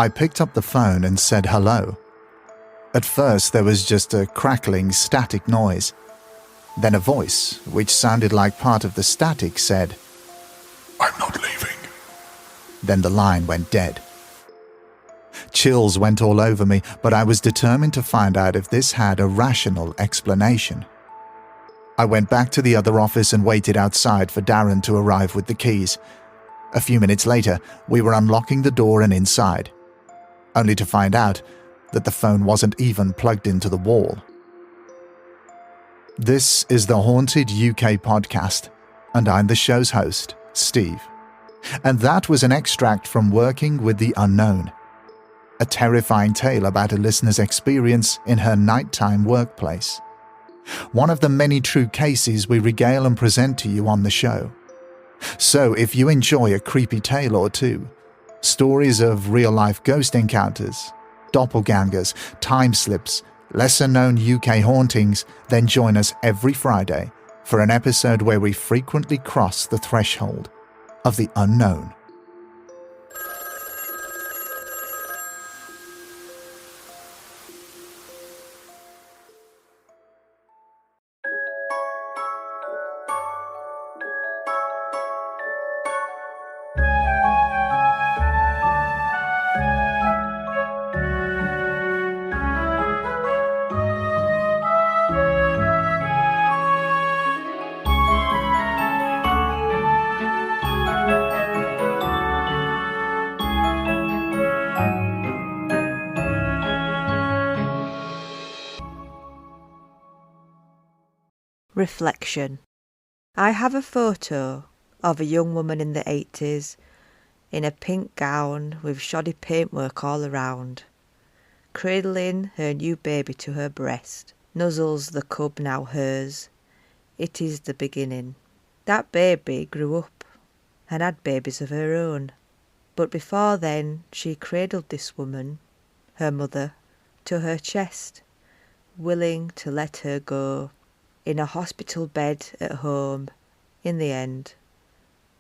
I picked up the phone and said hello. At first there was just a crackling, static noise. Then a voice, which sounded like part of the static, said, "I'm not leaving." Then the line went dead. Chills went all over me, but I was determined to find out if this had a rational explanation. I went back to the other office and waited outside for Darren to arrive with the keys. A few minutes later, we were unlocking the door and inside, only to find out that the phone wasn't even plugged into the wall. This is the Haunted UK podcast, and I'm the show's host, Steve. And that was an extract from Working with the Unknown, a terrifying tale about a listener's experience in her nighttime workplace. One of the many true cases we regale and present to you on the show. So if you enjoy a creepy tale or two, stories of real-life ghost encounters, doppelgangers, time slips, lesser-known UK hauntings, then join us every Friday for an episode where we frequently cross the threshold of the unknown. Reflection. I have a photo of a young woman in the 80s in a pink gown with shoddy paintwork all around, cradling her new baby to her breast, nuzzles the cub now hers. It is the beginning. That baby grew up and had babies of her own, but before then she cradled this woman, her mother, to her chest, willing to let her go. In a hospital bed at home, in the end.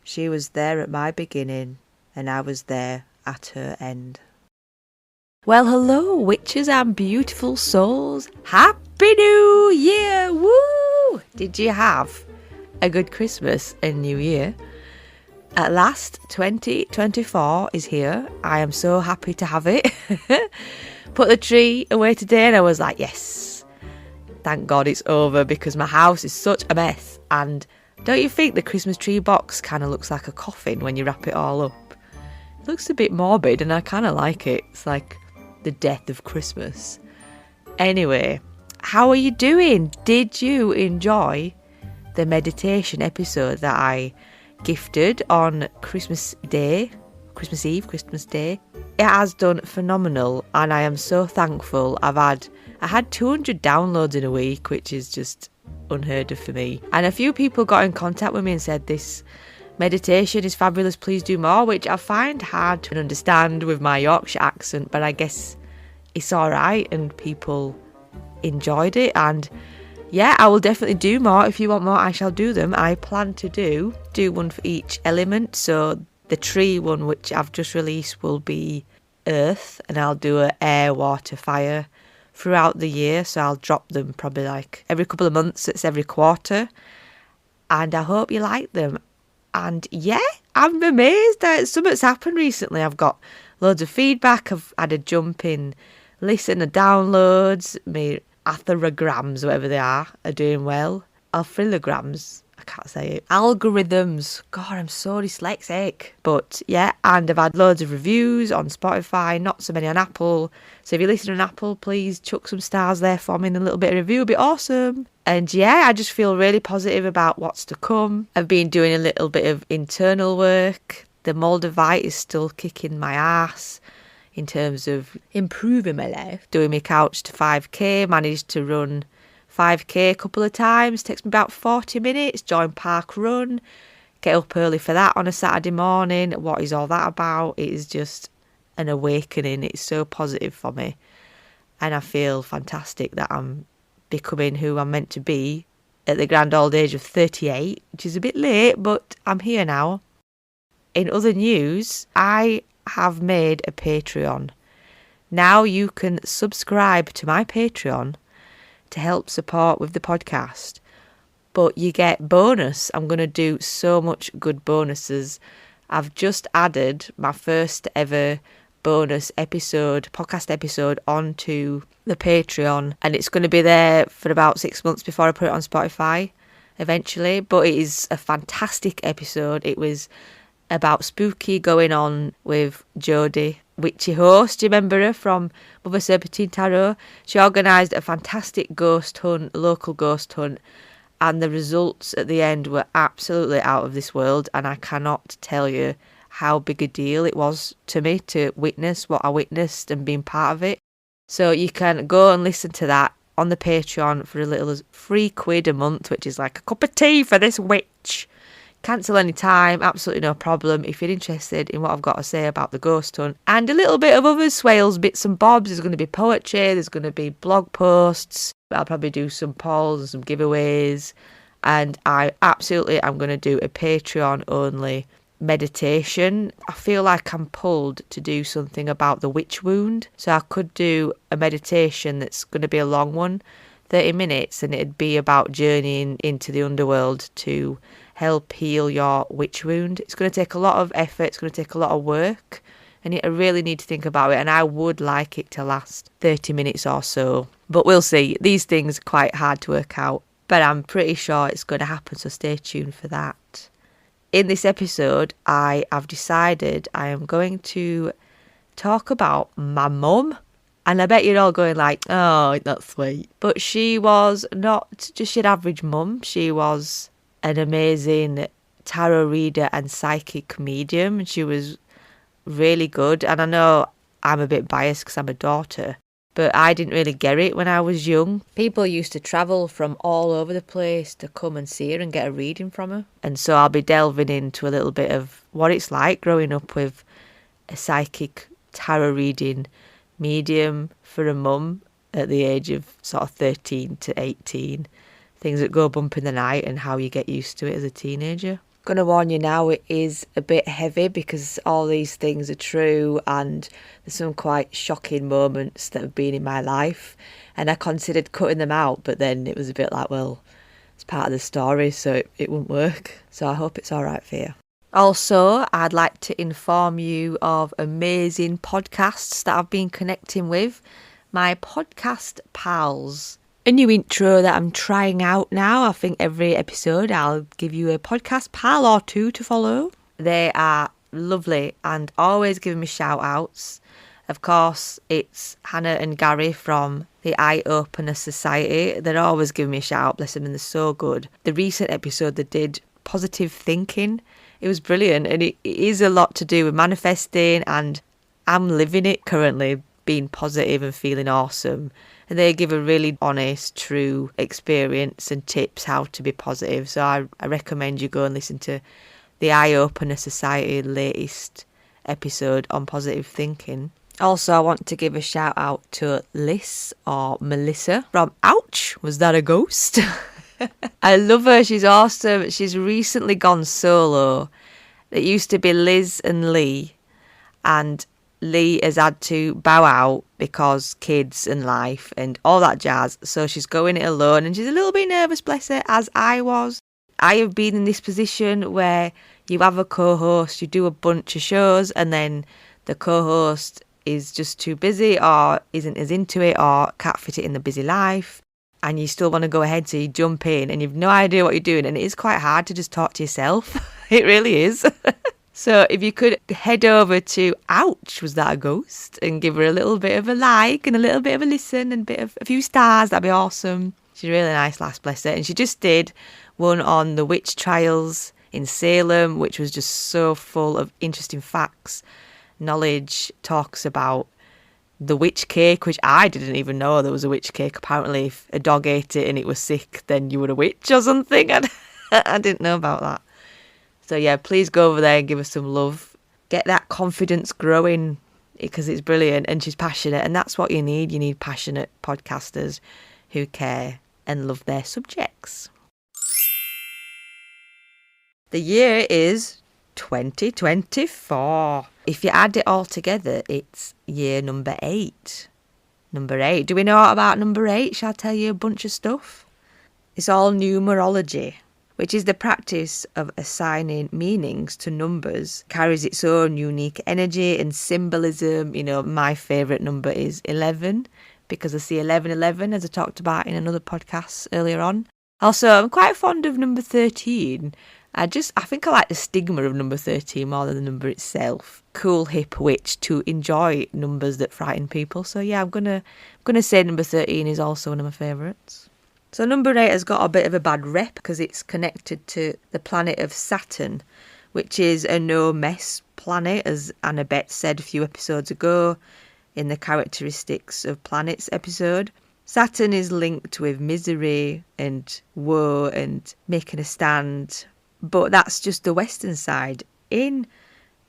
She was there at my beginning, and I was there at her end. Well, hello, witches and beautiful souls. Happy New Year! Woo! Did you have a good Christmas and New Year? At last, 2024 is here. I am so happy to have it. Put the tree away today, and I was like, yes. Thank God it's over, because my house is such a mess. And don't you think the Christmas tree box kind of looks like a coffin when you wrap it all up? It looks a bit morbid and I kind of like it. It's like the death of Christmas. Anyway, how are you doing? Did you enjoy the meditation episode that I gifted on Christmas Eve? It has done phenomenal, and I am so thankful. I had 200 downloads in a week, which is just unheard of for me. And a few people got in contact with me and said, this meditation is fabulous, please do more, which I find hard to understand with my Yorkshire accent, but I guess it's alright and people enjoyed it. And yeah, I will definitely do more. If you want more, I shall do them. I plan to do one for each element. So the tree one, which I've just released, will be earth, and I'll do a air, water, fire throughout the year. So I'll drop them probably like every couple of months. It's every quarter, and I hope you like them. And yeah, I'm amazed that something's happened recently. I've got loads of feedback. I've had a jump in listener downloads. My atherograms, whatever they are doing well. Alphrilograms, I can't say it. Algorithms. God, I'm so dyslexic. But yeah, and I've had loads of reviews on Spotify, not so many on Apple. So if you listen on Apple, please chuck some stars there for me and a little bit of review. It'd be awesome. And yeah, I just feel really positive about what's to come. I've been doing a little bit of internal work. The Moldavite is still kicking my ass in terms of improving my life. Doing my couch to 5k, managed to run 5k a couple of times, takes me about 40 minutes, join park run, get up early for that on a Saturday morning. What is all that about? It is just an awakening. It's so positive for me, and I feel fantastic that I'm becoming who I'm meant to be at the grand old age of 38, which is a bit late, but I'm here now. In other news, I have made a Patreon. Now you can subscribe to my Patreon to help support with the podcast. But you get bonus. I'm going to do so much good bonuses. I've just added my first ever bonus podcast episode onto the Patreon, and it's going to be there for about 6 months before I put it on Spotify eventually. But it is a fantastic episode. It was about spooky going on with Jodie, witchy host. Do you remember her from Mother Serpentine Tarot? She organised a fantastic local ghost hunt, and the results at the end were absolutely out of this world, and I cannot tell you how big a deal it was to me to witness what I witnessed and being part of it. So you can go and listen to that on the Patreon for as little as £3 a month, which is like a cup of tea for this witch. Cancel any time, absolutely no problem. If you're interested in what I've got to say about the ghost hunt and a little bit of other Swailes bits and bobs, there's going to be poetry, there's going to be blog posts. I'll probably do some polls and some giveaways. And I absolutely am going to do a Patreon only meditation. I feel like I'm pulled to do something about the witch wound. So I could do a meditation that's going to be a long one, 30 minutes, and it'd be about journeying into the underworld to help heal your witch wound. It's going to take a lot of effort, it's going to take a lot of work, and I really need to think about it, and I would like it to last 30 minutes or so. But we'll see. These things are quite hard to work out, but I'm pretty sure it's going to happen, so stay tuned for that. In this episode, I have decided I am going to talk about my mum. And I bet you're all going like, oh, that's sweet. But she was not just your average mum. She was an amazing tarot reader and psychic medium. And she was really good. And I know I'm a bit biased because I'm a daughter, but I didn't really get it when I was young. People used to travel from all over the place to come and see her and get a reading from her. And so I'll be delving into a little bit of what it's like growing up with a psychic tarot reading medium for a mum at the age of sort of 13 to 18. Things that go bump in the night and how you get used to it as a teenager. Gonna warn you now, it is a bit heavy because all these things are true and there's some quite shocking moments that have been in my life, and I considered cutting them out, but then it was a bit like, well, it's part of the story, so it wouldn't work. So I hope it's all right for you. Also, I'd like to inform you of amazing podcasts that I've been connecting with. My podcast pals. A new intro that I'm trying out now. I think every episode I'll give you a podcast pal or two to follow. They are lovely and always giving me shout outs. Of course, it's Hannah and Gary from the Eye Opener Society. They're always giving me a shout out, bless them, and they're so good. The recent episode they did, Positive Thinking, it was brilliant, and it is a lot to do with manifesting, and I'm living it currently, being positive and feeling awesome. And they give a really honest, true experience and tips how to be positive. So I recommend you go and listen to the Eye Opener Society latest episode on positive thinking. Also, I want to give a shout out to Liz or Melissa from Ouch, Was That a Ghost? I love her. She's awesome. She's recently gone solo. It used to be Liz and Lee, and Lee has had to bow out because kids and life and all that jazz. So she's going it alone, and she's a little bit nervous, bless her, as I was. I have been in this position where you have a co-host, you do a bunch of shows, and then the co-host is just too busy or isn't as into it or can't fit it in the busy life. And you still want to go ahead, so you jump in and you've no idea what you're doing, and it is quite hard to just talk to yourself. It really is. So if you could head over to Ouch, Was That a Ghost? And give her a little bit of a like and a little bit of a listen and a few stars, that'd be awesome. She's a really nice lass, bless her. And she just did one on the witch trials in Salem, which was just so full of interesting facts, knowledge, talks about the witch cake, which I didn't even know there was a witch cake. Apparently, if a dog ate it and it was sick, then you were a witch or something. I didn't know about that. So yeah, please go over there and give us some love. Get that confidence growing because it's brilliant, and she's passionate, and that's what you need. You need passionate podcasters who care and love their subjects. The year is 2024. If you add it all together, it's year number 8. Number 8. Do we know about number 8? Shall I tell you a bunch of stuff? It's all numerology, which is the practice of assigning meanings to numbers. Carries its own unique energy and symbolism. You know, my favourite number is 11 because I see 1111, as I talked about in another podcast earlier on. Also, I'm quite fond of number 13. I think I like the stigma of number 13 more than the number itself. Cool, hip witch to enjoy numbers that frighten people. So yeah, I'm gonna say number 13 is also one of my favourites. So number 8 has got a bit of a bad rep because it's connected to the planet of Saturn, which is a no-mess planet, as Annabeth said a few episodes ago in the Characteristics of Planets episode. Saturn is linked with misery and woe and making a stand, but that's just the Western side. In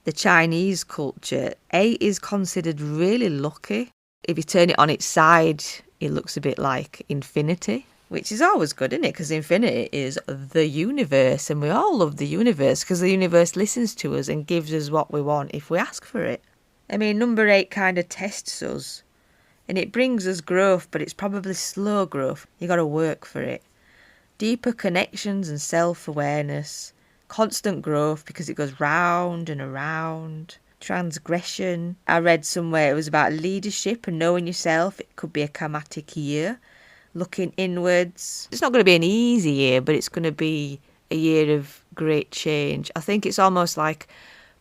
the Chinese culture, 8 is considered really lucky. If you turn it on its side, it looks a bit like infinity, which is always good, isn't it? Because infinity is the universe, and we all love the universe because the universe listens to us and gives us what we want if we ask for it. I mean, number 8 kind of tests us, and it brings us growth, but it's probably slow growth. You got to work for it. Deeper connections and self-awareness, constant growth because it goes round and around. Transgression. I read somewhere it was about leadership and knowing yourself. It could be a karmatic year. Looking inwards. It's not going to be an easy year, but it's going to be a year of great change. I think it's almost like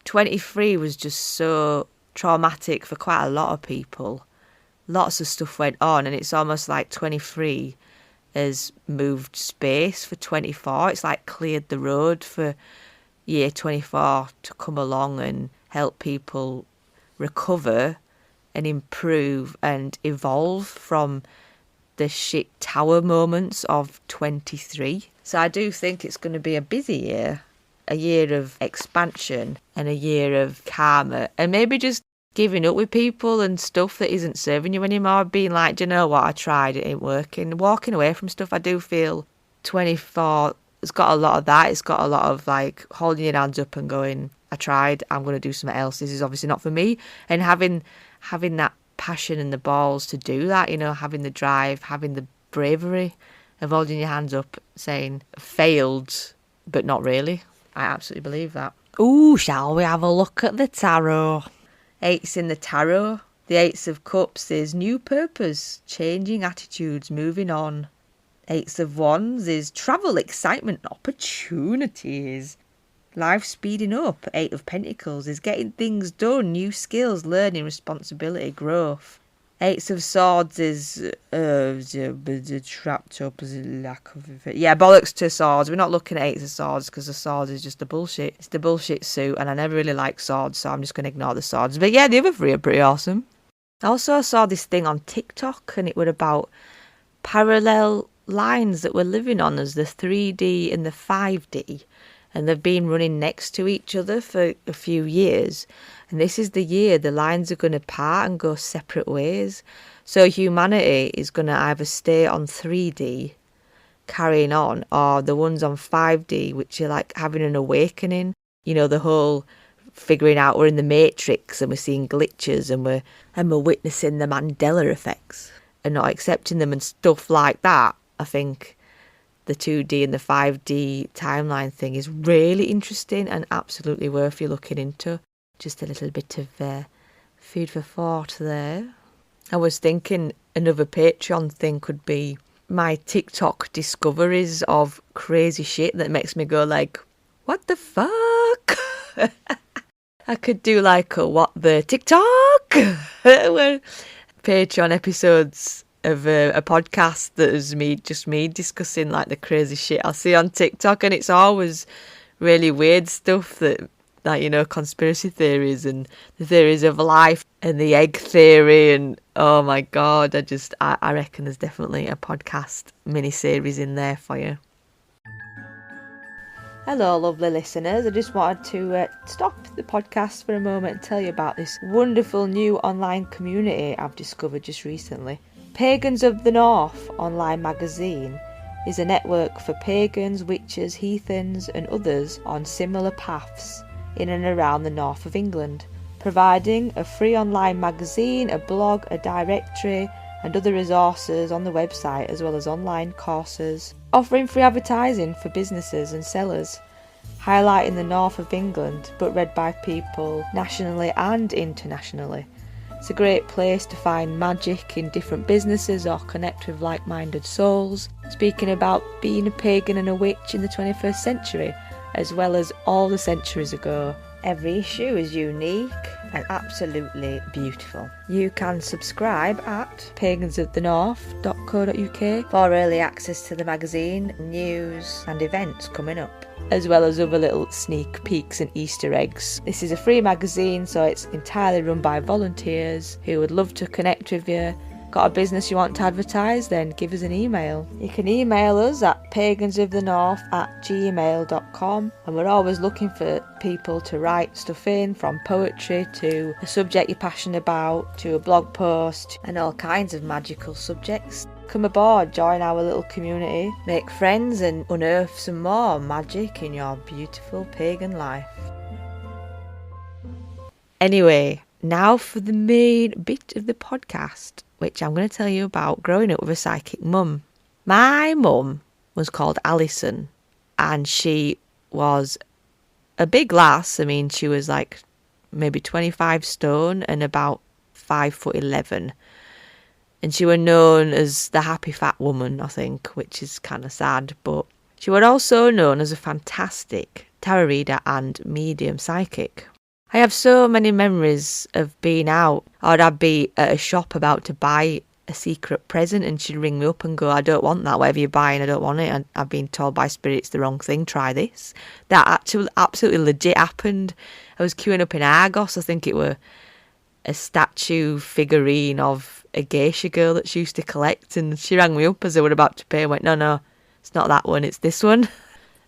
23 was just so traumatic for quite a lot of people. Lots of stuff went on, and it's almost like 23 has moved space for 24. It's like cleared the road for year 24 to come along and help people recover and improve and evolve from the shit tower moments of 23. So I do think it's going to be a busy year, a year of expansion and a year of karma, and maybe just giving up with people and stuff that isn't serving you anymore, being like, do you know what, I tried, it ain't working, walking away from stuff. I do feel 24, it's got a lot of that. It's got a lot of like holding your hands up and going, I tried, I'm going to do something else, this is obviously not for me, and having that passion and the balls to do that, you know, having the drive, having the bravery of holding your hands up, saying failed but not really. I absolutely believe that. Ooh, shall we have a look at the tarot? 8's in the tarot. The 8 of Cups is new purpose, changing attitudes, moving on. 8 of Wands is travel, excitement, opportunities, life speeding up. 8 of Pentacles is getting things done, new skills, learning, responsibility, growth. 8 of Swords is trapped up as a lack of it. Yeah, bollocks to Swords. We're not looking at 8 of Swords because the Swords is just the bullshit. It's the bullshit suit, and I never really like swords, so I'm just going to ignore the swords. But yeah, the other 3 are pretty awesome. I also saw this thing on TikTok, and it was about parallel lines that we're living on as the 3D and the 5D. And they've been running next to each other for a few years. And this is the year the lines are going to part and go separate ways. So humanity is going to either stay on 3D, carrying on, or the ones on 5D, which are like having an awakening. You know, the whole figuring out we're in the Matrix and we're seeing glitches and we're witnessing the Mandela effects and not accepting them and stuff like that. I think the 2D and the 5D timeline thing is really interesting and absolutely worth you looking into. Just a little bit of food for thought there. I was thinking another Patreon thing could be my TikTok discoveries of crazy shit that makes me go like, what the fuck? I could do like a what the TikTok? Where Patreon episodes of a podcast that is me discussing like the crazy shit I see on TikTok, and it's always really weird stuff that, like, you know, conspiracy theories and the theories of life and the egg theory, and oh my god, I reckon there's definitely a podcast mini-series in there for you. Hello lovely listeners, I just wanted to stop the podcast for a moment and tell you about this wonderful new online community I've discovered just recently. Pagans of the North online magazine is a network for pagans, witches, heathens and others on similar paths in and around the north of England. providing a free online magazine, a blog, a directory and other resources on the website, as well as online courses, offering free advertising for businesses and sellers, highlighting the north of England but read by people nationally and internationally. It's a great place to find magic in different businesses or connect with like-minded souls, speaking about being a pagan and a witch in the 21st century, as well as all the centuries ago. Every issue is unique and absolutely beautiful. You can subscribe at pagansofthenorth.co.uk for early access to the magazine, news and events coming up, as well as other little sneak peeks and Easter eggs. This is a free magazine, so it's entirely run by volunteers who would love to connect with you. Got a business you want to advertise? Then give us an email. You can email us at pagansofthenorth@gmail.com, and we're always looking for people to write stuff in, from poetry to a subject you're passionate about to a blog post and all kinds of magical subjects. Come aboard, join our little community, make friends and unearth some more magic in your beautiful pagan life. Anyway, now for the main bit of the podcast, which I'm going to tell you about growing up with a psychic mum. My mum was called Alison, and she was a big lass. I mean, she was like maybe 25 stone and about 5'11". And she was known as the happy fat woman, I think, which is kind of sad. But she was also known as a fantastic tarot reader and medium psychic. I have so many memories of being out, or I'd be at a shop about to buy a secret present and she'd ring me up and go, I don't want that, whatever you're buying, I don't want it. And I've been told by spirits the wrong thing, try this. That actually absolutely legit happened. I was queuing up in Argos, I think it were a statue figurine of a geisha girl that she used to collect, and she rang me up as I were about to pay and went, no, it's not that one, it's this one.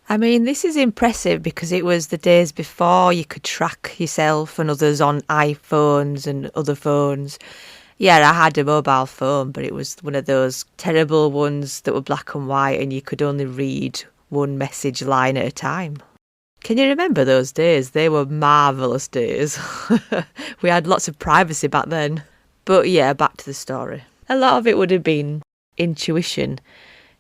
I mean, this is impressive because it was the days before you could track yourself and others on iPhones and other phones. Yeah, I had a mobile phone, but it was one of those terrible ones that were black and white and you could only read one message line at a time. Can you remember those days? They were marvellous days. We had lots of privacy back then. But yeah, back to the story. A lot of it would have been intuition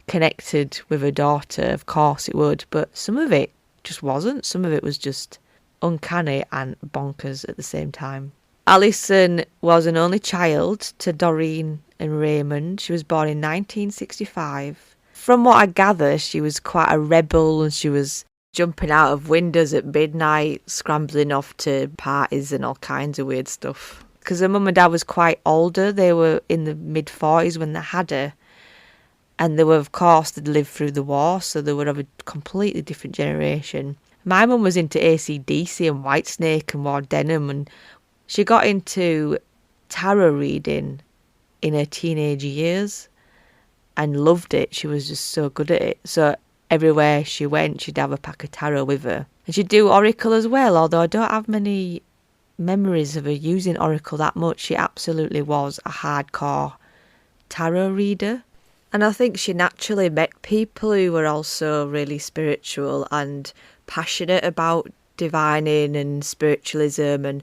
connected with a daughter, of course it would, but some of it just wasn't. Some of it was just uncanny and bonkers at the same time. Alison was an only child to Doreen and Raymond. She was born in 1965. From what I gather, she was quite a rebel and she was jumping out of windows at midnight, scrambling off to parties and all kinds of weird stuff. Because her mum and dad was quite older. They were in the mid-40s when they had her. And they were, of course, they'd lived through the war, so they were of a completely different generation. My mum was into AC/DC and Whitesnake and wore denim, and she got into tarot reading in her teenage years and loved it. She was just so good at it. So everywhere she went, she'd have a pack of tarot with her. And she'd do oracle as well, although I don't have many memories of her using oracle that much. She absolutely was a hardcore tarot reader. And I think she naturally met people who were also really spiritual and passionate about divining and spiritualism. And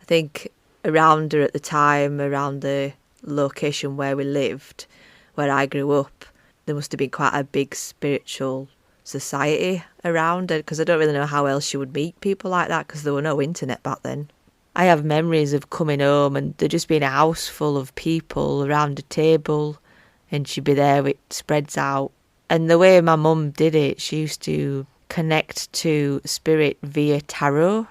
I think around her at the time, around the location where we lived, where I grew up, there must have been quite a big spiritual society around her, because I don't really know how else she would meet people like that, because there were no internet back then. I have memories of coming home and there just being a house full of people around a table, and she'd be there with spreads out. And the way my mum did it, she used to connect to spirit via tarot,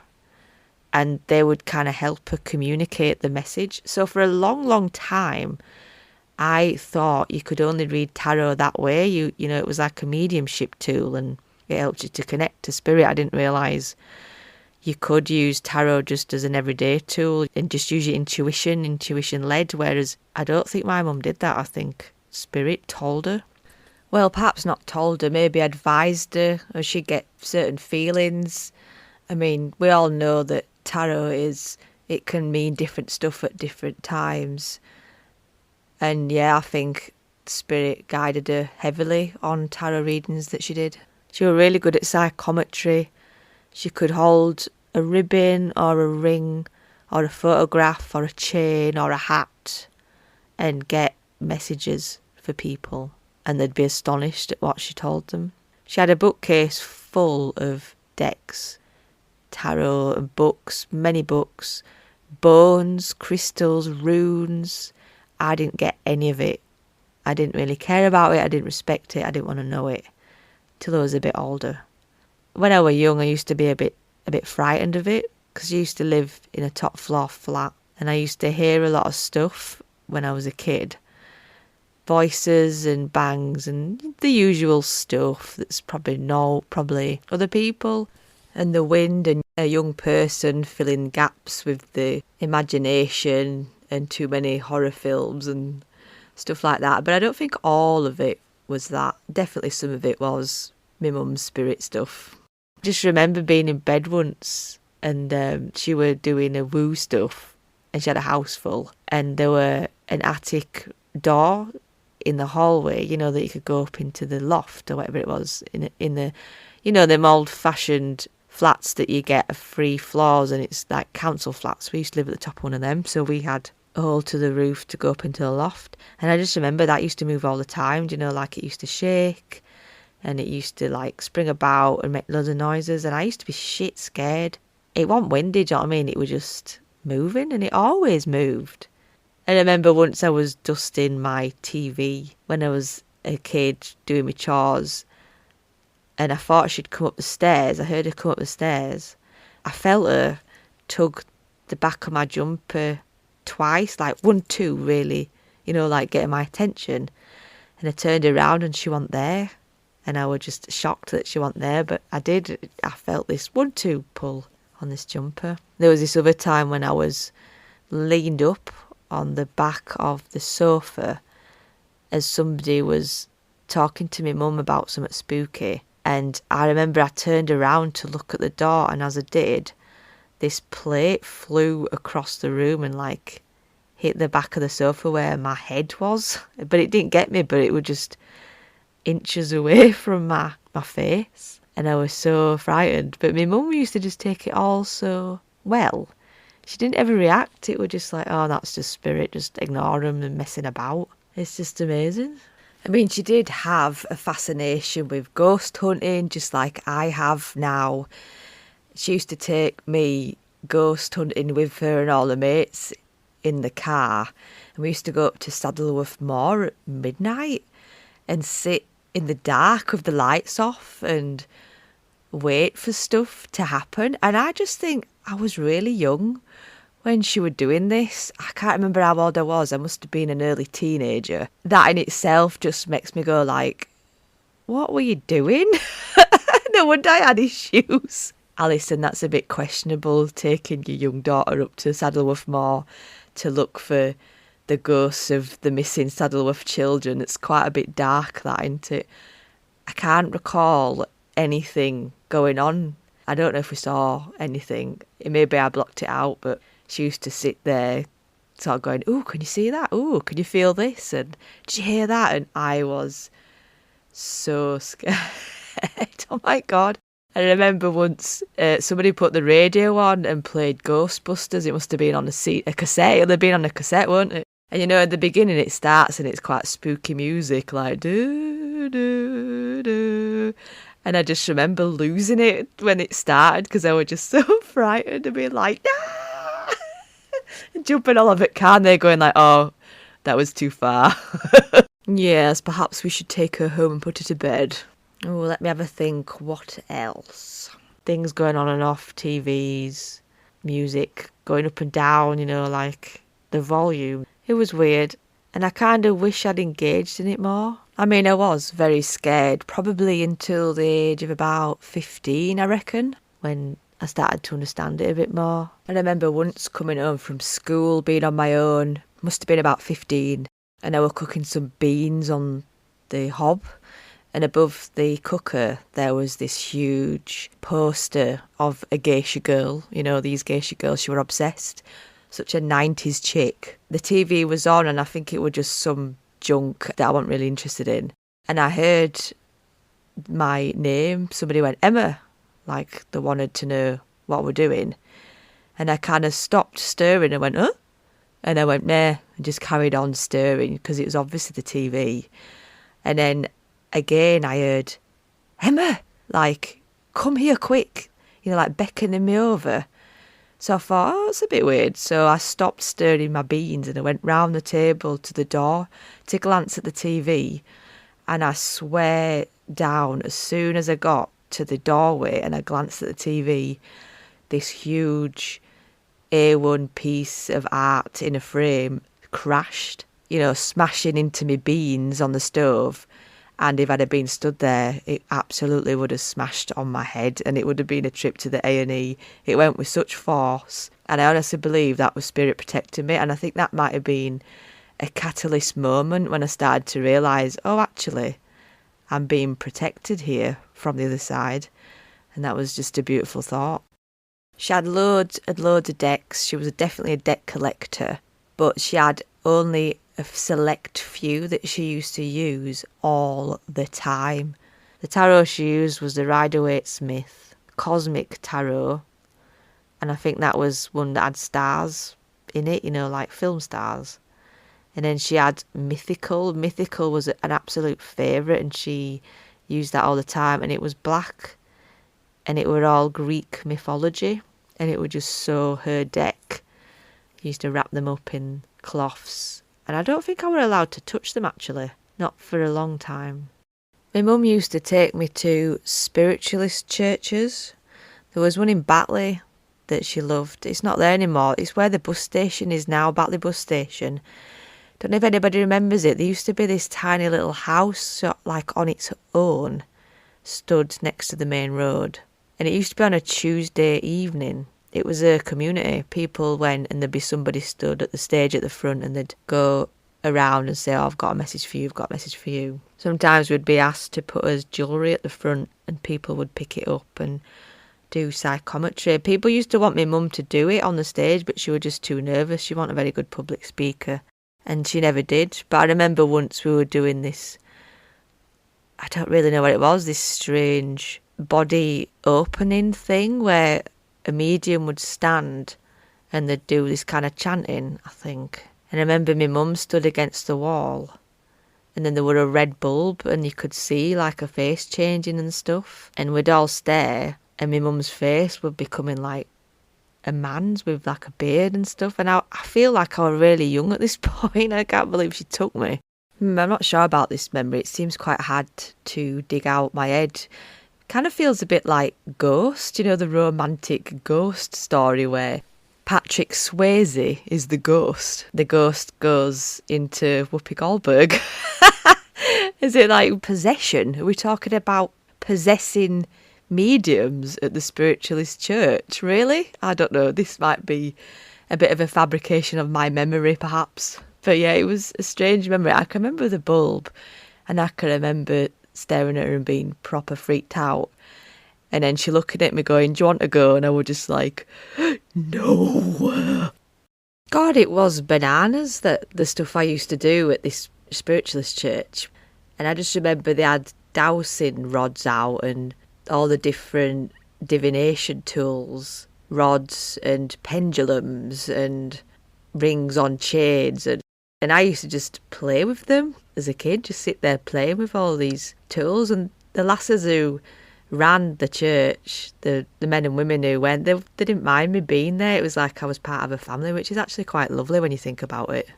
and they would kind of help her communicate the message. So for a long, long time, I thought you could only read tarot that way. You know, it was like a mediumship tool and it helped you to connect to spirit. I didn't realise you could use tarot just as an everyday tool and just use your intuition-led, whereas I don't think my mum did that. I think spirit told her. Well, perhaps not told her, maybe advised her, or she'd get certain feelings. I mean, we all know that tarot it can mean different stuff at different times. And yeah, I think spirit guided her heavily on tarot readings that she did. She was really good at psychometry. She could hold a ribbon or a ring or a photograph or a chain or a hat and get messages for people, and they'd be astonished at what she told them. She had a bookcase full of decks, tarot and books, many books, bones, crystals, runes. I didn't get any of it. I didn't really care about it. I didn't respect it. I didn't want to know it till I was a bit older. When I was young, I used to be a bit frightened of it because I used to live in a top floor flat and I used to hear a lot of stuff when I was a kid. Voices and bangs and the usual stuff that's probably other people, and the wind and a young person filling gaps with the imagination and too many horror films and stuff like that. But I don't think all of it was that. Definitely some of it was my mum's spirit stuff. I just remember being in bed once and she were doing a woo stuff and she had a house full and there were an attic door in the hallway, you know, that you could go up into the loft or whatever it was in the, you know, them old-fashioned flats that you get of 3 floors and it's like council flats. We used to live at the top of one of them, so we had a hole to the roof to go up into the loft. And I just remember that used to move all the time, you know, like it used to shake and it used to like spring about and make loads of noises and I used to be shit scared. It wasn't windy, do you know what I mean? It was just moving and it always moved. And I remember once I was dusting my TV when I was a kid doing my chores and I thought she'd come up the stairs. I heard her come up the stairs. I felt her tug the back of my jumper twice, like 1, 2 really, you know, like getting my attention. And I turned around and she wasn't there. And I was just shocked that she wasn't there. But I felt this 1, 2 pull on this jumper. There was this other time when I was leaned up on the back of the sofa as somebody was talking to my mum about something spooky. And I remember I turned around to look at the door, and as I did, this plate flew across the room and like hit the back of the sofa where my head was. But it didn't get me, but it was just inches away from my face. And I was so frightened. But my mum used to just take it all so well. She didn't ever react. It was just like, oh, that's just spirit, just ignore them and messing about. It's just amazing. I mean, she did have a fascination with ghost hunting, just like I have now. She used to take me ghost hunting with her and all the mates in the car. And we used to go up to Saddleworth Moor at midnight and sit in the dark with the lights off and wait for stuff to happen. And I just think I was really young when she was doing this. I can't remember how old I was. I must have been an early teenager. That in itself just makes me go like, what were you doing? No wonder I had issues. Alison, that's a bit questionable, taking your young daughter up to Saddleworth Moor to look for the ghosts of the missing Saddleworth children. It's quite a bit dark, that, isn't it? I can't recall anything going on. I don't know if we saw anything. Maybe I blocked it out, but she used to sit there sort of going, oh, can you see that? Oh, can you feel this? And did you hear that? And I was so scared. Oh my God. I remember once somebody put the radio on and played Ghostbusters. It must have been on a cassette. It would have been on a cassette, wouldn't it? And you know, at the beginning it starts and it's quite spooky music, like do, do, do. And I just remember losing it when it started because I was just so frightened and being like, nah! And jumping all over the car and they're going like, oh, that was too far. Yes, perhaps we should take her home and put her to bed. Oh, let me have a think. What else? Things going on and off, TVs, music going up and down, you know, like the volume. It was weird. And I kind of wish I'd engaged in it more. I mean, I was very scared, probably until the age of about 15, I reckon, when I started to understand it a bit more. I remember once coming home from school, being on my own, must have been about 15, and I was cooking some beans on the hob. And above the cooker, there was this huge poster of a geisha girl. You know, these geisha girls, she were obsessed. Such a 90s chick. The TV was on and I think it was just some junk that I wasn't really interested in. And I heard my name. Somebody went, Emma. Like they wanted to know what we're doing. And I kind of stopped stirring and went, huh? And I went, nah, and just carried on stirring because it was obviously the TV. And then again I heard, Emma, like, come here quick, like beckoning me over. So I thought, oh, it's a bit weird. So I stopped stirring my beans and I went round the table to the door to glance at the TV. And I swear down, as soon as I got to the doorway and I glanced at the TV, this huge A1 piece of art in a frame crashed, smashing into me beans on the stove. And if I'd have been stood there, it absolutely would have smashed on my head and it would have been a trip to the A&E. It went with such force. And I honestly believe that was spirit protecting me. And I think that might have been a catalyst moment when I started to realise, oh, actually, I'm being protected here from the other side. And that was just a beautiful thought. She had loads and loads of decks. She was definitely a deck collector. But she had only a select few that she used to use all the time. The tarot she used was the Rider-Waite-Smith Cosmic Tarot, and I think that was one that had stars in it, like film stars. And then she had Mythical. Mythical was an absolute favourite, and she used that all the time, and it was black, and it were all Greek mythology, and it would just sew her deck. She used to wrap them up in cloths. And I don't think I were allowed to touch them, actually. Not for a long time. My mum used to take me to spiritualist churches. There was one in Batley that she loved. It's not there anymore. It's where the bus station is now, Batley bus station. Don't know if anybody remembers it. There used to be this tiny little house, like on its own, stood next to the main road. And it used to be on a Tuesday evening. It was a community. People went and there'd be somebody stood at the stage at the front and they'd go around and say, oh, I've got a message for you, I've got a message for you. Sometimes we'd be asked to put us jewellery at the front and people would pick it up and do psychometry. People used to want my mum to do it on the stage, but she was just too nervous. She wasn't a very good public speaker and she never did. But I remember once we were doing this, I don't really know what it was, this strange body opening thing where a medium would stand and they'd do this kind of chanting, I think. And I remember my mum stood against the wall and then there were a red bulb and you could see like a face changing and stuff. And we'd all stare and my mum's face would be coming like a man's with like a beard and stuff. And I feel like I was really young at this point. I can't believe she took me. I'm not sure about this memory. It seems quite hard to dig out my head. Kind of feels a bit like Ghost, the romantic ghost story where Patrick Swayze is the ghost. The ghost goes into Whoopi Goldberg. Is it like possession? Are we talking about possessing mediums at the spiritualist church? Really? I don't know. This might be a bit of a fabrication of my memory, perhaps. But yeah, it was a strange memory. I can remember the bulb and I can remember staring at her and being proper freaked out. And then she looking at me going, do you want to go? And I was just like, no. God, it was bananas, that the stuff I used to do at this spiritualist church. And I just remember they had dowsing rods out and all the different divination tools, rods and pendulums and rings on chains. And I used to just play with them as a kid, just sit there playing with all these tools. And the lasses who ran the church, the men and women who went, they didn't mind me being there. It was like I was part of a family, which is actually quite lovely when you think about it.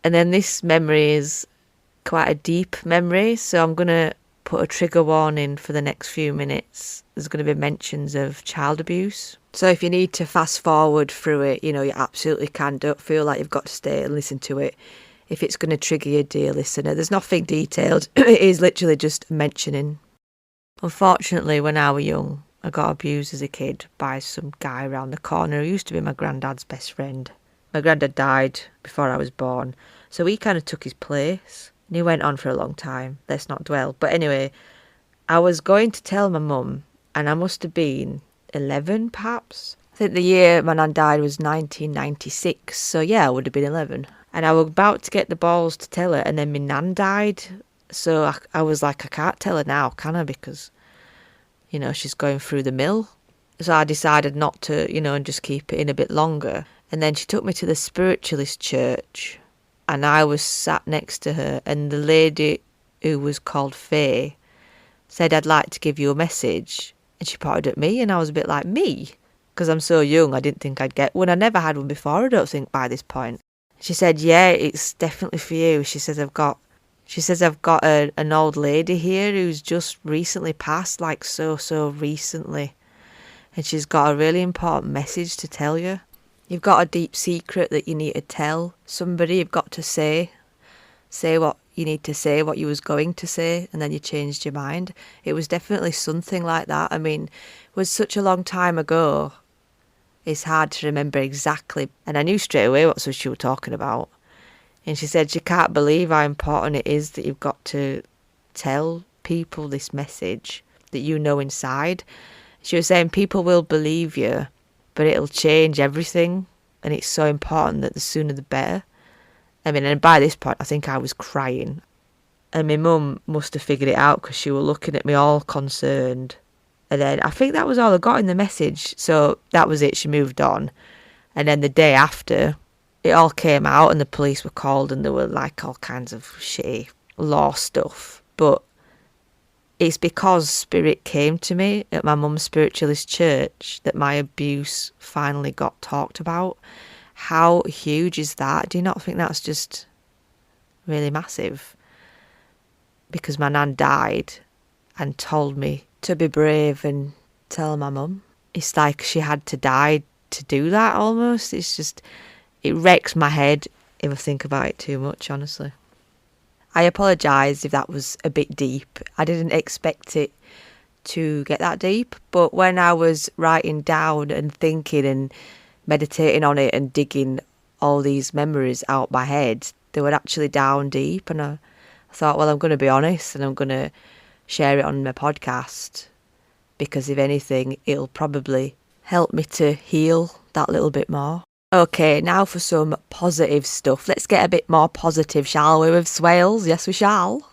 And then this memory is quite a deep memory, so I'm going to put a trigger warning for the next few minutes. There's going to be mentions of child abuse. So if you need to fast forward through it, you absolutely can. Don't feel like you've got to stay and listen to it. If it's going to trigger you, dear listener, there's nothing detailed. It is literally just mentioning. Unfortunately, when I was young, I got abused as a kid by some guy around the corner who used to be my granddad's best friend. My granddad died before I was born, so he kind of took his place. And he went on for a long time. Let's not dwell. But anyway, I was going to tell my mum, and I must have been 11 perhaps. I think the year my nan died was 1996, so yeah, I would have been 11. And I was about to get the balls to tell her, and then my nan died. So I was like, I can't tell her now, can I? Because, she's going through the mill. So I decided not to, and just keep it in a bit longer. And then she took me to the spiritualist church, and I was sat next to her, and the lady who was called Faye said, "I'd like to give you a message." And she pointed at me, and I was a bit like, me? Because I'm so young, I didn't think I'd get one. I never had one before, I don't think, by this point. She said, "Yeah, it's definitely for you." She says, I've got an old lady here who's just recently passed, like so recently. And she's got a really important message to tell you. You've got a deep secret that you need to tell somebody. You've got to say what you need to say, what you was going to say, and then you changed your mind. It was definitely something like that. I mean, it was such a long time ago. It's hard to remember exactly. And I knew straight away what she was talking about. And she said she can't believe how important it is that you've got to tell people this message that you know inside. She was saying people will believe you, but it'll change everything. And it's so important that the sooner the better. I mean, and by this point, I think I was crying. And my mum must have figured it out because she was looking at me all concerned. And then I think that was all I got in the message. So that was it. She moved on. And then the day after, it all came out and the police were called and there were like all kinds of shitty law stuff. But it's because Spirit came to me at my mum's spiritualist church that my abuse finally got talked about. How huge is that? Do you not think that's just really massive? Because my nan died and told me to be brave and tell my mum. It's like she had to die to do that almost. It's just, it wrecks my head if I think about it too much, honestly. I apologise if that was a bit deep. I didn't expect it to get that deep, but when I was writing down and thinking and meditating on it and digging all these memories out my head, they were actually down deep, and I thought, well, I'm going to be honest and I'm going to share it on my podcast because if anything, it'll probably help me to heal that little bit more. Okay, now for some positive stuff. Let's get a bit more positive, shall we, with Swailes? Yes, we shall.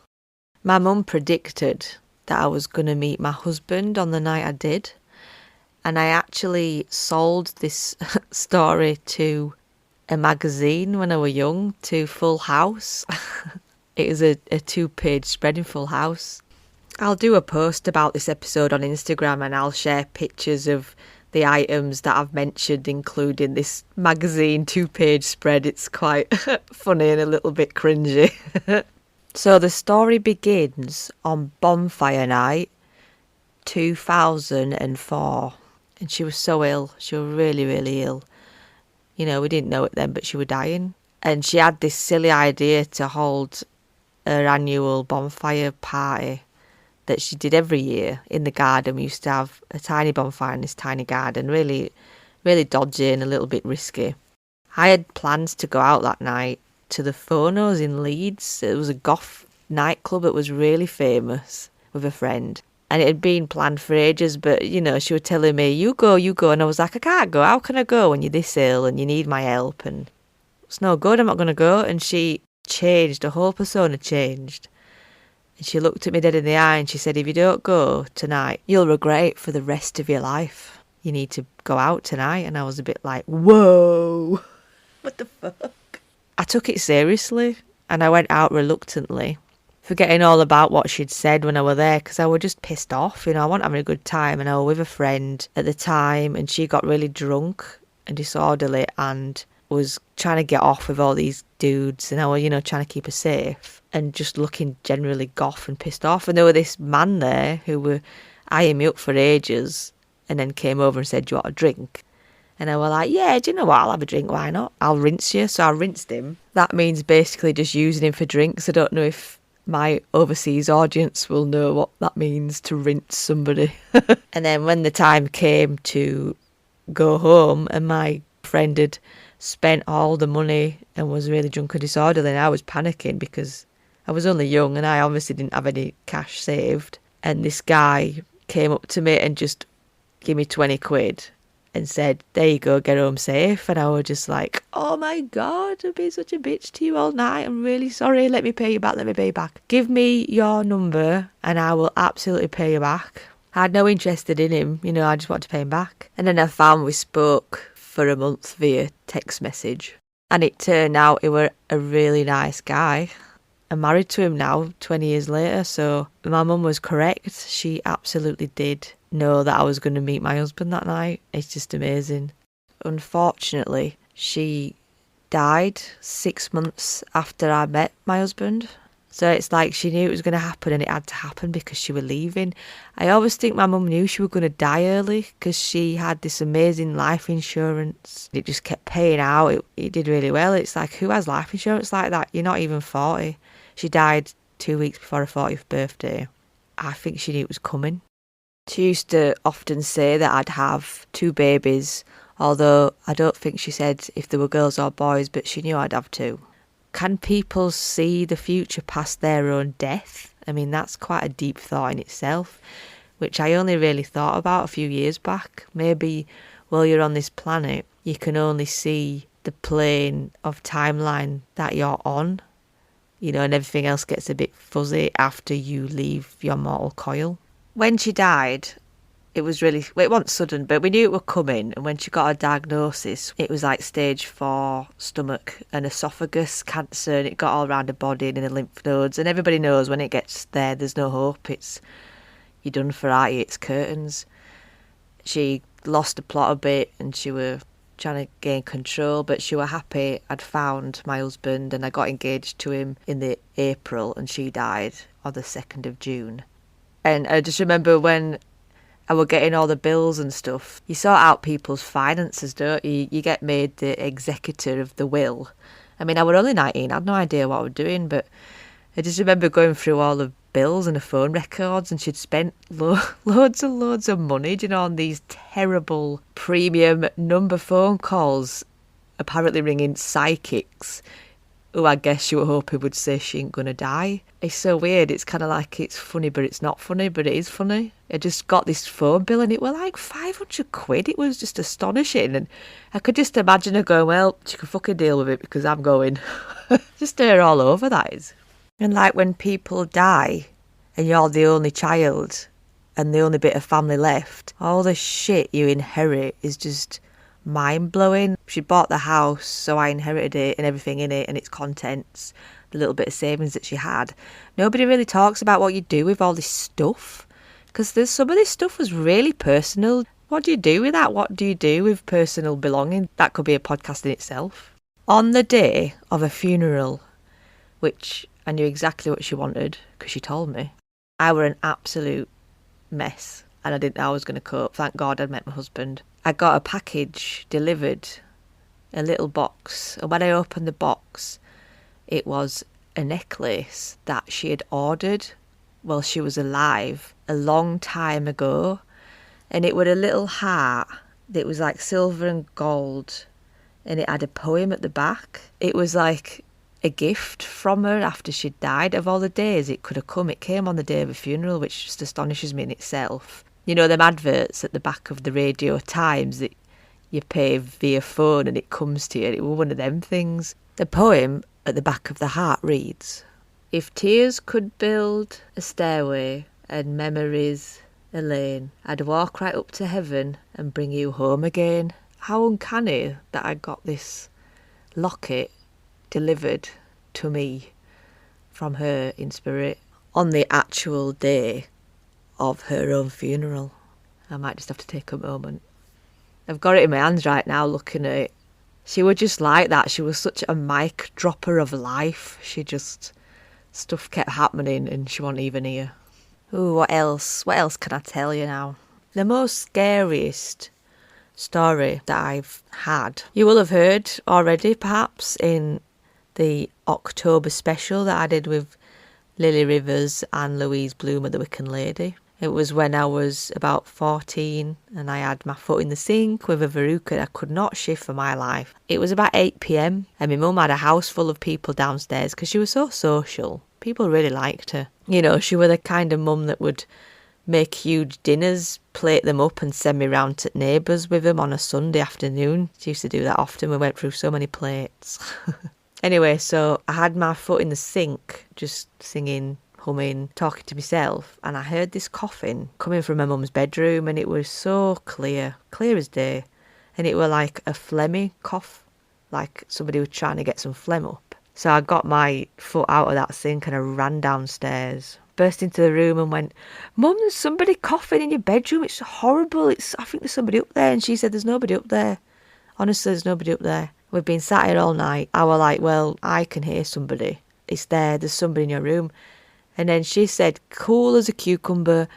My mum predicted that I was going to meet my husband on the night I did. And I actually sold this story to a magazine when I was young, to Full House. It was a 2-page spread in Full House. I'll do a post about this episode on Instagram and I'll share pictures of the items that I've mentioned, including this magazine 2-page spread. It's quite funny and a little bit cringy. So the story begins on bonfire night 2004. And she was so ill. She was really, really ill. We didn't know it then, but she was dying. And she had this silly idea to hold her annual bonfire party that she did every year in the garden. We used to have a tiny bonfire in this tiny garden, really, really dodgy and a little bit risky. I had plans to go out that night to the Phonos in Leeds. It was a goth nightclub that was really famous with a friend. And it had been planned for ages, but, she was telling me, you go. And I was like, I can't go. How can I go when you're this ill and you need my help? And it's no good. I'm not going to go. And she changed. Her whole persona changed. And she looked at me dead in the eye and she said, if you don't go tonight, you'll regret it for the rest of your life. You need to go out tonight. And I was a bit like, whoa, what the fuck? I took it seriously and I went out reluctantly, forgetting all about what she'd said when I was there because I was just pissed off. I wasn't having a good time and I was with a friend at the time and she got really drunk and disorderly and was trying to get off with all these dudes and I was, trying to keep her safe and just looking generally goth and pissed off. And there was this man there who were eyeing me up for ages and then came over and said, do you want a drink? And I was like, yeah, do you know what? I'll have a drink. Why not? I'll rinse you. So I rinsed him. That means basically just using him for drinks. I don't know if my overseas audience will know what that means, to rinse somebody. And then when the time came to go home and my friend had spent all the money and was really drunk and disorderly, and I was panicking because I was only young and I obviously didn't have any cash saved. And this guy came up to me and just gave me 20 quid and said, there you go, get home safe. And I was just like, oh my God, I've been such a bitch to you all night. I'm really sorry. Let me pay you back. Give me your number and I will absolutely pay you back. I had no interest in him, I just wanted to pay him back. And then I found we spoke for a month via text message. And it turned out he were a really nice guy. I'm married to him now, 20 years later, so my mum was correct. She absolutely did know that I was going to meet my husband that night. It's just amazing. Unfortunately, she died 6 months after I met my husband. So it's like she knew it was going to happen and it had to happen because she was leaving. I always think my mum knew she was going to die early because she had this amazing life insurance. It just kept paying out. It did really well. It's like, who has life insurance like that? You're not even 40. She died 2 weeks before her 40th birthday. I think she knew it was coming. She used to often say that I'd have 2 babies, although I don't think she said if they were girls or boys, but she knew I'd have 2. Can people see the future past their own death? I mean, that's quite a deep thought in itself, which I only really thought about a few years back. Maybe while you're on this planet, you can only see the plane of timeline that you're on, and everything else gets a bit fuzzy after you leave your mortal coil. When she died, it wasn't sudden, but we knew it was coming. And when she got her diagnosis, it was like stage 4 stomach and esophagus cancer, and it got all around her body and in the lymph nodes. And everybody knows when it gets there, there's no hope. You're done for, aren't you? It's curtains. She lost the plot a bit and she were trying to gain control, but she were happy I'd found my husband, and I got engaged to him in the April, and she died on the 2nd of June. And I just remember when I were getting all the bills and stuff. You sort out people's finances, don't you? You get made the executor of the will. I mean, I were only 19. I had no idea what I was doing, but I just remember going through all the bills and the phone records, and she'd spent loads and loads of money, on these terrible premium number phone calls, apparently ringing psychics, who I guess she were hoping would say she ain't gonna die. It's so weird. It's kind of like it's funny, but it's not funny, but it is funny. I just got this phone bill and it was like 500 quid. It was just astonishing. And I could just imagine her going, well, she could fucking deal with it because I'm going. Just her all over, that is. And like when people die and you're the only child and the only bit of family left, all the shit you inherit is just mind-blowing. She bought the house, so I inherited it and everything in it and its contents, the little bit of savings that she had. Nobody really talks about what you do with all this stuff, because some of this stuff was really personal. What do you do with that? What do you do with personal belonging? That could be a podcast in itself. On the day of a funeral, which I knew exactly what she wanted because she told me, I were an absolute mess and I didn't know I was going to cope. Thank God I'd met my husband. I got a package delivered, a little box, and when I opened the box, it was a necklace that she had ordered while she was alive a long time ago, and it was a little heart that was like silver and gold, and it had a poem at the back. It was like a gift from her after she'd died. Of all the days it could have come, it came on the day of a funeral, which just astonishes me in itself. Them adverts at the back of the Radio Times that you pay via phone and it comes to you. It was one of them things. The poem at the back of the heart reads, "If tears could build a stairway and memories a lane, I'd walk right up to heaven and bring you home again." How uncanny that I got this locket delivered to me from her in spirit on the actual day of her own funeral. I might just have to take a moment. I've got it in my hands right now looking at it. She was just like that. She was such a mic dropper of life. Stuff kept happening and she wasn't even here. Ooh, what else? What else can I tell you now? The most scariest story that I've had, you will have heard already perhaps in the October special that I did with Lily Rivers and Louise Bloom of the Wiccan Lady. It was when I was about 14 and I had my foot in the sink with a verruca I could not shift for my life. It was about 8 p.m. and my mum had a house full of people downstairs because she was so social. People really liked her. She was the kind of mum that would make huge dinners, plate them up and send me round to neighbours with them on a Sunday afternoon. She used to do that often. We went through so many plates. Anyway, so I had my foot in the sink just singing humming, talking to myself, and I heard this coughing coming from my mum's bedroom, and it was so clear as day, and it were like a phlegmy cough, like somebody was trying to get some phlegm up. So I got my foot out of that sink and I ran downstairs, burst into the room and went, "Mum, there's somebody coughing in your bedroom. It's horrible. I think there's somebody up there." And she said, "There's nobody up there. Honestly, there's nobody up there. We've been sat here all night." I was like, "Well, I can hear somebody. It's there. There's somebody in your room." And then she said, cool as a cucumber,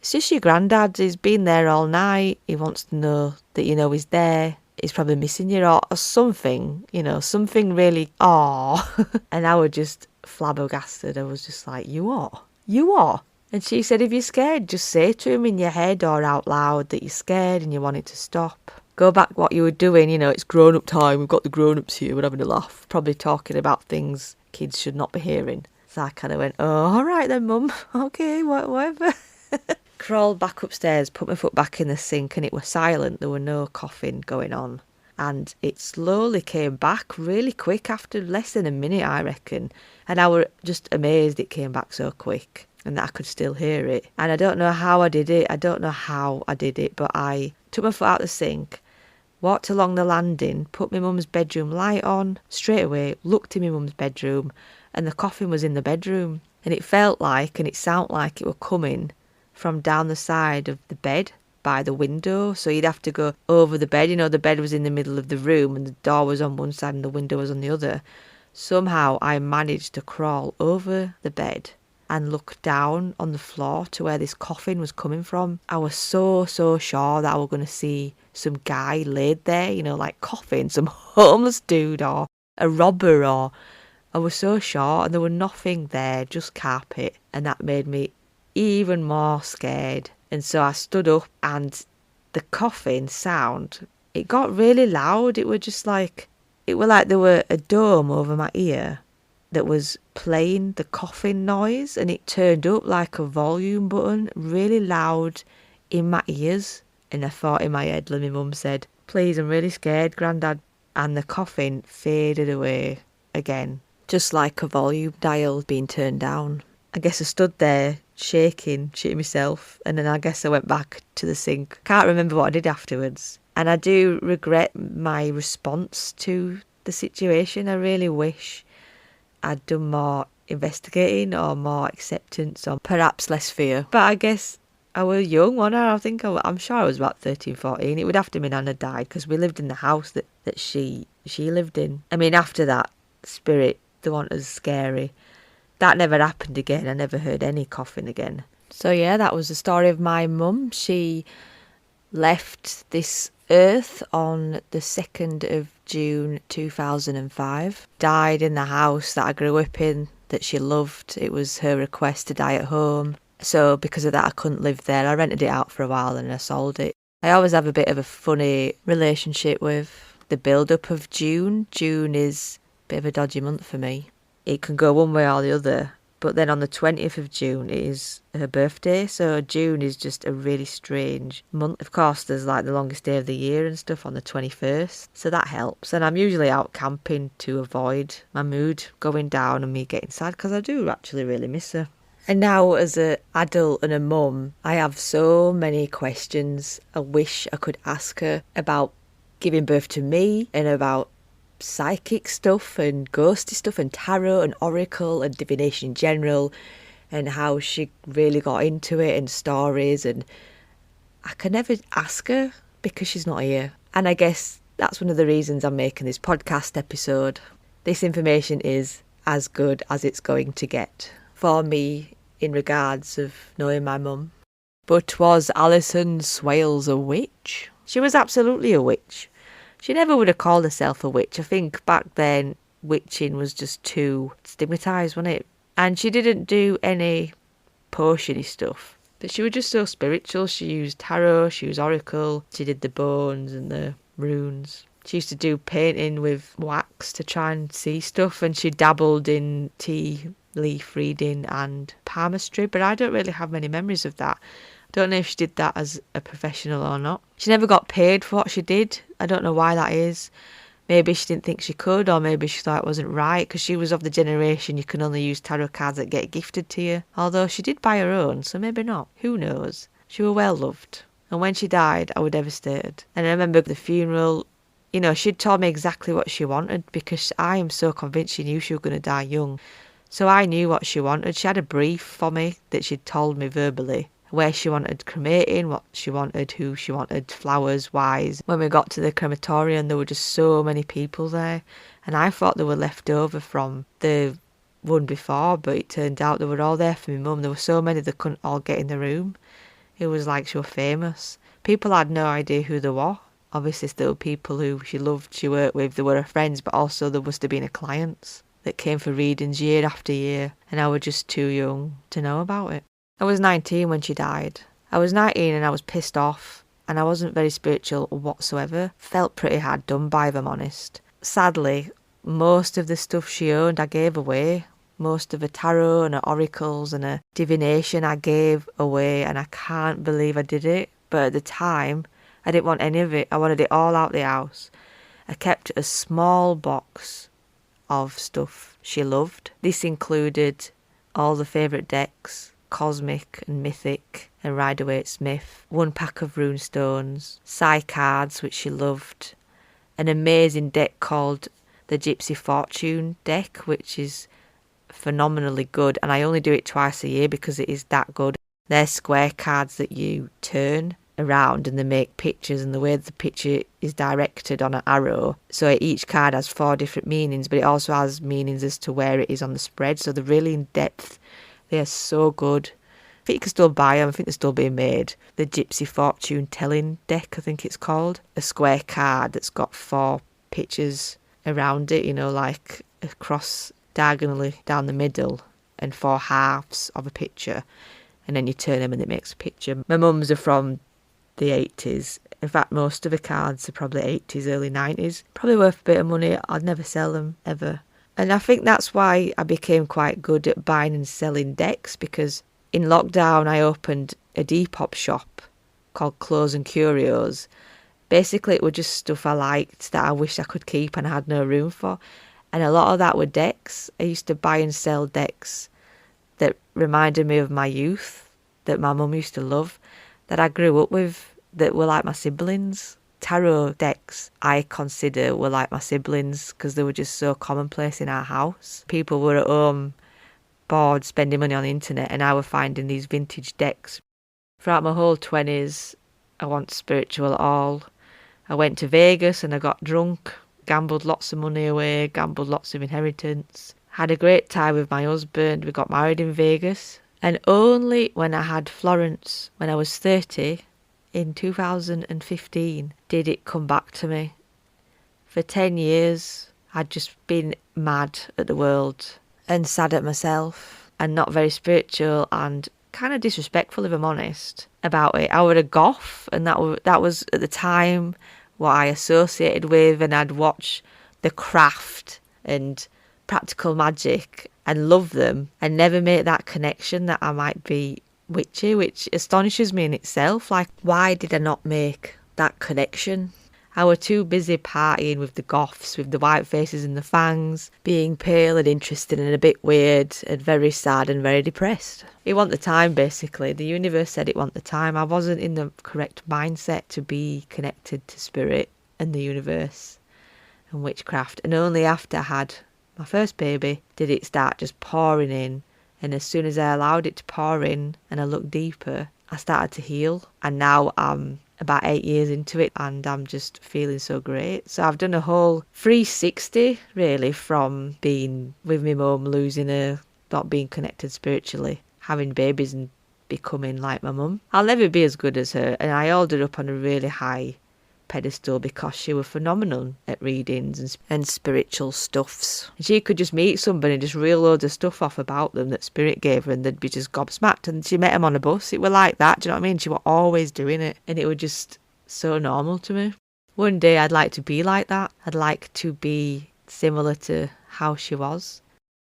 "It's just your granddad. He's been there all night. He wants to know that you know he's there. He's probably missing you," or something, something really, And I was just flabbergasted. I was just like, You are? And she said, "If you're scared, just say to him in your head or out loud that you're scared and you want it to stop. Go back what you were doing, it's grown-up time. We've got the grown-ups here. We're having a laugh. Probably talking about things kids should not be hearing." So I kind of went, "Oh, all right then, Mum. Okay, whatever." Crawled back upstairs, put my foot back in the sink, and it was silent. There were no coughing going on. And it slowly came back really quick after less than a minute, I reckon. And I was just amazed it came back so quick and that I could still hear it. And I don't know how I did it. But I took my foot out the sink, walked along the landing, put my mum's bedroom light on, straight away, looked in my mum's bedroom, and the coughing was in the bedroom. And it felt like, and it sounded like it were coming from down the side of the bed by the window. So you'd have to go over the bed. The bed was in the middle of the room and the door was on one side and the window was on the other. Somehow I managed to crawl over the bed and look down on the floor to where this coughing was coming from. I was so sure that I was going to see some guy laid there, like coughing, some homeless dude or a robber, or I was so sure, and there was nothing there, just carpet, and that made me even more scared. And so I stood up, and the coughing sound, it got really loud. It was just like, there were a dome over my ear that was playing the coughing noise, and it turned up like a volume button, really loud in my ears. And I thought in my head, like my mum said, "Please, I'm really scared, Grandad." And the coughing faded away again, just like a volume dial being turned down. I guess I stood there shaking, shitting myself, and then I guess I went back to the sink. Can't remember what I did afterwards. And I do regret my response to the situation. I really wish I'd done more investigating or more acceptance or perhaps less fear. But I guess I was young, wasn't I? I'm sure I was about 13, 14. It would have to be Nana died because we lived in the house that she lived in. I mean, after that, spirit, the one was scary. That never happened again. I never heard any coughing again. So yeah, that was the story of my mum. She left this earth on the 2nd of June 2005. Died in the house that I grew up in, that she loved. It was her request to die at home. So because of that, I couldn't live there. I rented it out for a while and I sold it. I always have a bit of a funny relationship with the build-up of June. June is a bit of a dodgy month for me. It can go one way or the other. But then on the 20th of June, it is her birthday. So June is just a really strange month. Of course, there's like the longest day of the year and stuff on the 21st. So that helps. And I'm usually out camping to avoid my mood going down and me getting sad, because I do actually really miss her. And now as an adult and a mum, I have so many questions I wish I could ask her about giving birth to me, and about psychic stuff and ghosty stuff and tarot and oracle and divination in general, and how she really got into it, and stories. And I can never ask her because she's not here. And I guess that's one of the reasons I'm making this podcast episode. This information is as good as it's going to get for me in regards of knowing my mum. But was Alison Swailes a witch? She was absolutely a witch. She never would have called herself a witch. I think back then witching was just too stigmatised, wasn't it? And she didn't do any potiony stuff. But she was just so spiritual. She used tarot, she used oracle, she did the bones and the runes. She used to do painting with wax to try and see stuff, and she dabbled in tea leaf reading and palmistry, but I don't really have many memories of that. I don't know if she did that as a professional or not. She never got paid for what she did. I don't know why that is. maybe she didn't think she could, or maybe she thought it wasn't right, because she was of the generation you can only use tarot cards that get gifted to you. Although she did buy her own, so maybe not. Who knows? She was well loved. And when she died, I was devastated. And I remember the funeral, you know, she'd told me exactly what she wanted, because I am so convinced she knew she was going to die young. So I knew what she wanted. She had a brief for me that she'd told me verbally, where she wanted cremating, what she wanted, who she wanted, flowers, wise. When we got to the crematorium, there were just so many people there. And I thought they were left over from the one before, but it turned out they were all there for my mum. There were so many they couldn't all get in the room. It was like she was famous. People had no idea who they were. Obviously, there were people who she loved, she worked with, they were her friends, but also there must have been her clients that came for readings year after year, and I was just too young to know about it. I was 19 when she died. I was 19 and I was pissed off, and I wasn't very spiritual whatsoever. Felt pretty hard done by, if I'm honest. Sadly, most of the stuff she owned I gave away. Most of her tarot and her oracles and her divination I gave away, and I can't believe I did it. But at the time, I didn't want any of it. I wanted it all out the house. I kept a small box of stuff she loved. This included all the favourite decks, Cosmic and Mythic and Rider-Waite-Smith, one pack of rune stones, Psy cards, which she loved, an amazing deck called the Gypsy Fortune deck, which is phenomenally good, and I only do it twice a year because it is that good. They're square cards that you turn around and they make pictures, and the way the picture is directed on an arrow, so each card has 4 different meanings, but it also has meanings as to where it is on the spread, so they're really in depth. They are so good. I think you can still buy them. I think they're still being made. The Gypsy Fortune Telling deck, I think it's called. A square card that's got 4 pictures around it, you know, like across diagonally down the middle, and 4 halves of a picture, and then you turn them and it makes a picture. My mum's are from the 80s. In fact, most of the cards are probably 80s, early 90s. Probably worth a bit of money. I'd never sell them, ever. And I think that's why I became quite good at buying and selling decks, because in lockdown I opened a Depop shop called Clothes and Curios. Basically, it was just stuff I liked that I wished I could keep and I had no room for. And a lot of that were decks. I used to buy and sell decks that reminded me of my youth, that my mum used to love, that I grew up with, that were like my siblings. Tarot decks, I consider, were like my siblings because they were just so commonplace in our house. People were at home, bored, spending money on the internet, and I was finding these vintage decks. Throughout my whole 20s, I wasn't spiritual at all. I went to Vegas and I got drunk, gambled lots of money away, gambled lots of inheritance. Had a great time with my husband. We got married in Vegas. And only when I had Florence, when I was 30, in 2015, did it come back to me. For 10 years, I'd just been mad at the world and sad at myself and not very spiritual and kind of disrespectful, if I'm honest, about it. I was a goth, and that was at the time what I associated with, and I'd watch The Craft and Practical Magic and love them and never make that connection that I might be witchy, which astonishes me in itself. Like, why did I not make that connection? I was too busy partying with the goths, with the white faces and the fangs, being pale and interested and a bit weird and very sad and very depressed. It wasn't the time, basically. The universe said it wasn't the time. I wasn't in the correct mindset to be connected to spirit and the universe and witchcraft. And only after I had my first baby did it start just pouring in. And as soon as I allowed it to pour in and I looked deeper, I started to heal. And now I'm about 8 years into it and I'm just feeling so great. So I've done a whole 360 really, from being with my mum, losing her, not being connected spiritually, having babies and becoming like my mum. I'll never be as good as her, and I held her up on a really high pedestal because she was phenomenal at readings and spiritual stuffs. She could just meet somebody and just reel loads of stuff off about them that spirit gave her, and they'd be just gobsmacked. And she met him on a bus. It were like that, do you know what I mean? She was always doing it, and it was just so normal to me. One day I'd like to be like that. I'd like to be similar to how she was.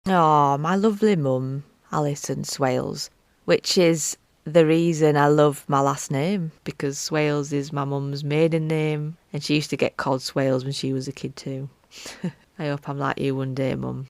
Oh, my lovely mum, Alison Swailes, which is the reason I love my last name, because Swailes is my mum's maiden name, and she used to get called Swailes when she was a kid too. I hope I'm like you one day, Mum.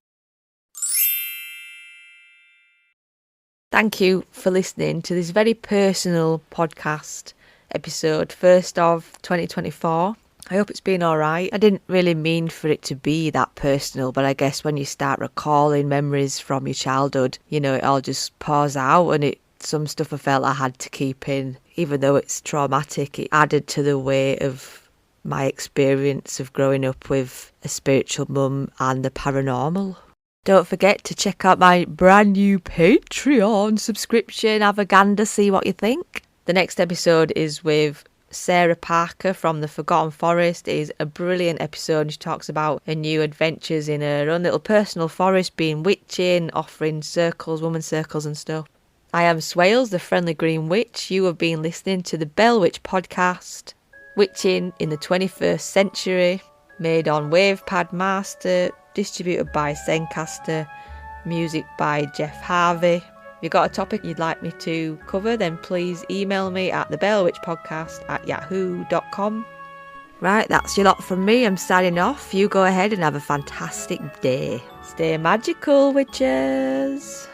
Thank you for listening to this very personal podcast episode, first of 2024. I hope it's been alright. I didn't really mean for it to be that personal, but I guess when you start recalling memories from your childhood, you know, it all just pours out, and some stuff I felt I had to keep in. Even though it's traumatic, it added to the weight of my experience of growing up with a spiritual mum and the paranormal. Don't forget to check out my brand new Patreon subscription. Have a gander, see what you think. The next episode is with Sarah Parker from The Forgotten Forest. It is a brilliant episode. She talks about her new adventures in her own little personal forest, being witching, offering circles, woman circles and stuff. I am Swailes, the Friendly Green Witch. You have been listening to the Bell Witch podcast, Witching in the 21st Century, made on Wavepad Master, distributed by Zencaster, music by Jeff Harvey. If you've got a topic you'd like me to cover, then please email me at thebellwitchpodcast@yahoo.com. Right, that's your lot from me. I'm signing off. You go ahead and have a fantastic day. Stay magical, witches.